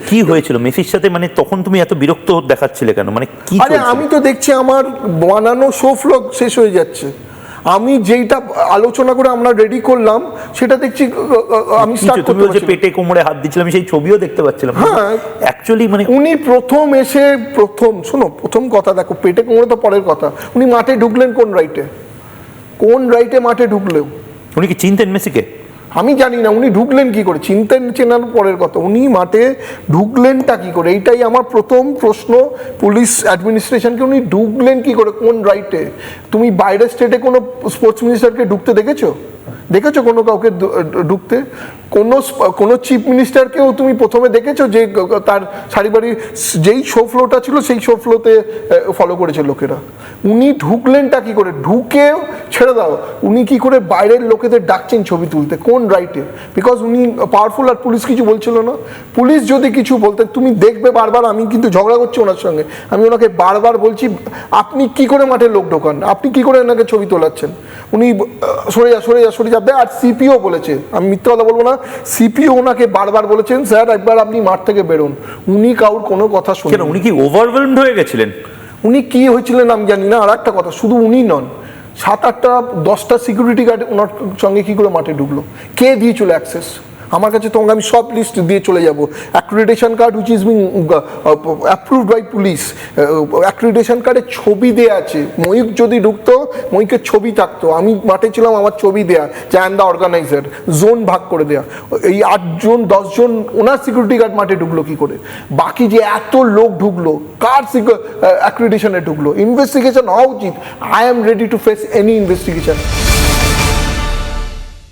কি হয়েছিল মেসির সাথে, মানে তখন তুমি এত বিরক্ত দেখাচ্ছিলে কেন, মানে কি? আরে আমি তো দেখছি আমার বানানো শো ফ্লো শেষ হয়ে যাচ্ছে, আমি যেইটা আলোচনা করে আমরা রেডি করলাম সেটা দেখছি আমি স্টার্ট করতে পারছি না। পেটে কোমরে হাত দিচ্ছিলাম, আমি সেই ছবিও দেখতে পাচ্ছিলাম। হ্যাঁ অ্যাকচুয়ালি মানে উনি প্রথম কথা দেখো, পেটে কোমরে তো পরের কথা, উনি মাঠে ঢুকলেন কোন রাইটে মাঠে ঢুকলেও? উনি কি চিনতেন মেসিকে? আমি জানি না উনি ঢুকলেন কি করে, চেনার পরের কথা, উনি মাঠে ঢুকলেনটা কি করে, এইটাই আমার প্রথম প্রশ্ন পুলিশ অ্যাডমিনিস্ট্রেশনকে। উনি ঢুকলেন কি করে, কোন রাইটে? তুমি বাইরের স্টেটে কোনো স্পোর্টস মিনিস্টারকে ঢুকতে দেখেছো কোনো কাউকে ঢুকতে? কোনো চিফ মিনিস্টারকেও তুমি প্রথমে দেখেছো যে তার সারিবাড়ি যেই শো ফ্লোটা ছিল সেই শো ফ্লোতে ফলো করেছে লোকেরা? উনি ঢুকলেনটা কি করে? ঢুকে ছেড়ে দাও, উনি কি করে বাইরের লোকেদের ডাকছেন ছবি তুলতে, কোন রাইটে? বিকজ উনি পাওয়ারফুল আর পুলিশ কিছু বলছিল না। পুলিশ যদি কিছু বলতে, তুমি দেখবে বারবার, আমি কিন্তু ঝগড়া করছি ওনার সঙ্গে, আমি ওনাকে বারবার বলছি আপনি কি করে মাঠে লোক ঢোকান, আপনি কি করে ওনাকে ছবি তোলাচ্ছেন? উনি সরে যা। আর সিপিও বলেছে, আমি মিথ্যা কথা বলবো না, সিপিও ওনাকে বারবার বলেছেন স্যার একবার আপনি মাঠ থেকে বেরোন। উনি কাউর কোনো কথা শোনেন। উনি কি ওভারওয়েলমড হয়ে গেছিলেন? উনি কি হয়েছিলেন আমি জানি না। আর একটা কথা, শুধু উনি নন, 7-8টা 10টা সিকিউরিটি গার্ড ওনার সঙ্গে কি করে মাঠে ঢুকলো? কে দিয়েছিল অ্যাক্সেস? আমার কাছে তোমাকে আমি সব লিস্ট দিয়ে চলে যাব। Accreditation card which is being approved by police, accreditation কার্ডে ছবি দেওয়া আছে। ময়ূক যদি ঢুকতো, ময়ূকের ছবি থাকতো, আমি মাঠে ছিলাম, আমার ছবি দেয়া, যে I am the organiser, zone ভাগ করে দেয়া। এই 8জন 10জন ওনার সিকিউরিটি গার্ড মাঠে ঢুকলো কি করে? বাকি যে এত লোক ঢুকলো, কার অ্যাক্রিডিটেশনে ঢুকলো? ইনভেস্টিগেশন হওয়া উচিত। I am ready to face any investigation.